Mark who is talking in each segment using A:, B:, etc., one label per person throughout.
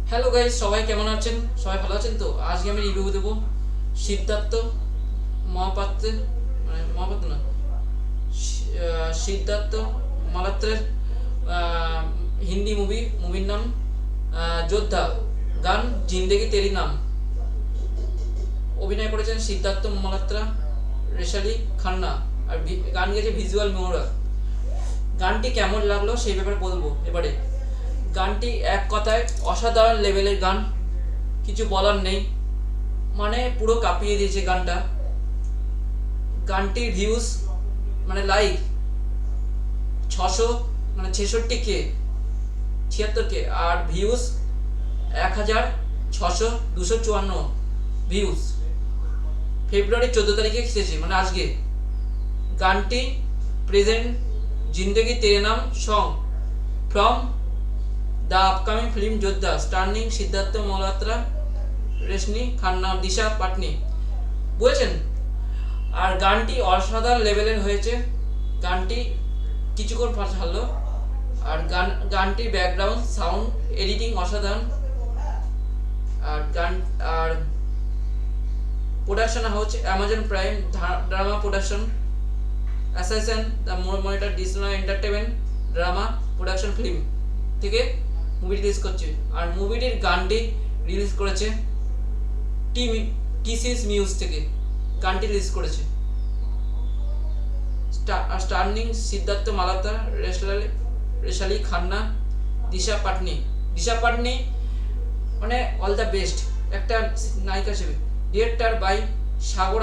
A: Hello guys, সবাই কেমন আছেন? সবাই ভালো আছেন তো? আজকে আমি রিভিউ দেবো সিদ্ধার্থ মহাপাত্রের, মানে মহাপাত্র না, সিদ্ধার্থ মালাত্রের হিন্দি মুভির নাম যোদ্ধা। গান জিন্দেগি তেরি নাম। অভিনয় করেছেন সিদ্ধার্থ মালাত্রা, রেশালি খান্না, আর গান গেয়েছে ভিজুয়াল মেহরা। গানটি কেমন লাগলো সেই ব্যাপারে বলবো এবারে। গানটি এক কথায় অসাধারণ লেভেলের গান, কিছু বলার নেই, মানে পুরো কাঁপিয়ে দিয়েছে গানটা। গানটির ভিউজ মানে লাইক 600, মানে 66K, 76K, আর ভিউজ 1600, 254 ভিউজ। ফেব্রুয়ারি 14 তারিখে এসেছে, মানে আজকে। গানটি প্রেজেন্ট জিন্দেগি তেরে নাম song from the upcoming film যোদ্ধা, স্টার্নিং সিদ্ধার্থ মালহোত্রা, রেশমি খান্না, দিশা পাটনি। বুঝেছেন? আর গানটি অসাধারণ লেভেলের হয়েছে। গানটি কিছুক্ষণ ছাড়লো, আর গানটির ব্যাকগ্রাউন্ড সাউন্ড এডিটিং অসাধারণ। আর প্রোডাকশন হচ্ছে অ্যামাজন প্রাইম ড্রামা প্রোডাকশন অ্যাসাইসন দ্য মনিটর ডিসনা এন্টারটেনমেন্ট ড্রামা প্রোডাকশন ফিল্ম থেকে মুভি রিলিজ করছে। আর মুভিটির গানটি রিলিজ করেছে টি সিরিজ মিউজ থেকে গানটি রিলিজ করেছে। স্টার্নিং সিদ্ধার্থ মালাতা, রেশালি খান্না, দিশা পাটনি মানে অল দ্য বেস্ট একটা নায়িকা হিসেবে। ডিরেক্টর বাই সাগর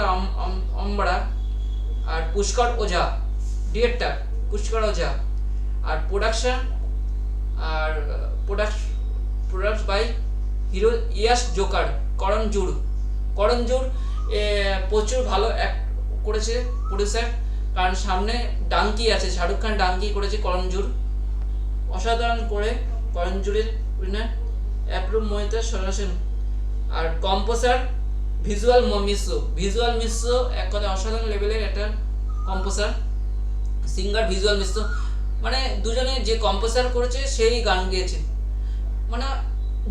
A: অম্বরা আর পুষ্কর ওঝা, ডিরেক্টর পুষ্কর ওঝা। আর প্রোডাক্ট বাই হিরো ইয়াস জোকার, করণ জুর প্রচুর ভালো অ্যাক্ট করেছে প্রডিউসার, কারণ সামনে ডাঙ্কি আছে, শাহরুখ খান ডাঙ্কি করেছে করণ জুর, অসাধারণ করে করণ জুরের অ্যাপ্রুভ মহিতা সরাসেন। আর কম্পোজার ভিজুয়াল মিশ্র এক কথা অসাধারণ লেভেলের একটা কম্পোজার, সিঙ্গার ভিজুয়াল মিশ্র, মানে দুজনে যে কম্পোজার করেছে সেই গান গেয়েছে, মানে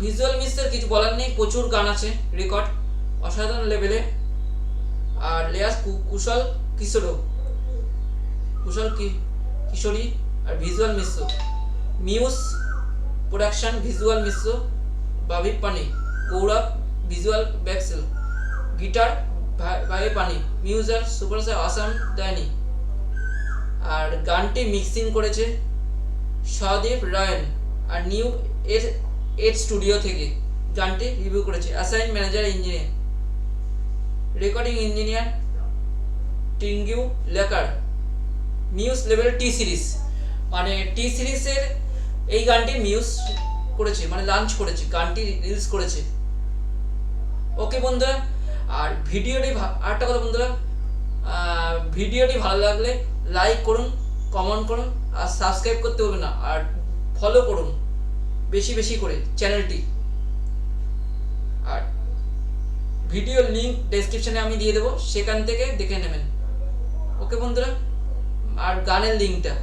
A: ভিজুয়াল মিশ্রের কিছু বলার নেই, প্রচুর গান আছে রেকর্ড অসাধারণ লেভেলে। আর লেয়াস কুশল কিশোরী আর ভিজুয়াল মিশ্র। মিউজ প্রোডাকশন ভিজুয়াল মিশ্র, বাবি পানি, গৌরব ভিজুয়াল ব্যাক্সেল, গিটার ভাই পানি, মিউজ আর সুপারস্টার আসাম দায়নি। আর গানটি মিক্সিং করেছে সহদীপ রায়ন আর নিউ এড স্টুডিও থেকে গানটি রিভিউ করেছে assign manager engineer, recording engineer টিঙ্গিউ লেকার। মিউজ লেভেল টি সিরিজ, মানে টি সিরিজের এই গানটি মিউজ করেছে, মানে লঞ্চ করেছে, গানটি রিলিজ করেছে। ওকে বন্ধুরা, আর আরেকটা কথা বন্ধুরা, ভিডিওটি ভালো লাগলে লাইক করুন, কমেন্ট করুন, আর সাবস্ক্রাইব করতে হবে না, আর ফলো করুন বেশি বেশি করে চ্যানেলটি। আর ভিডিও লিঙ্ক ডেসক্রিপশনে আমি দিয়ে দেবো, সেখান থেকে দেখে নেবেন। ওকে বন্ধুরা, আর গানের লিঙ্কটা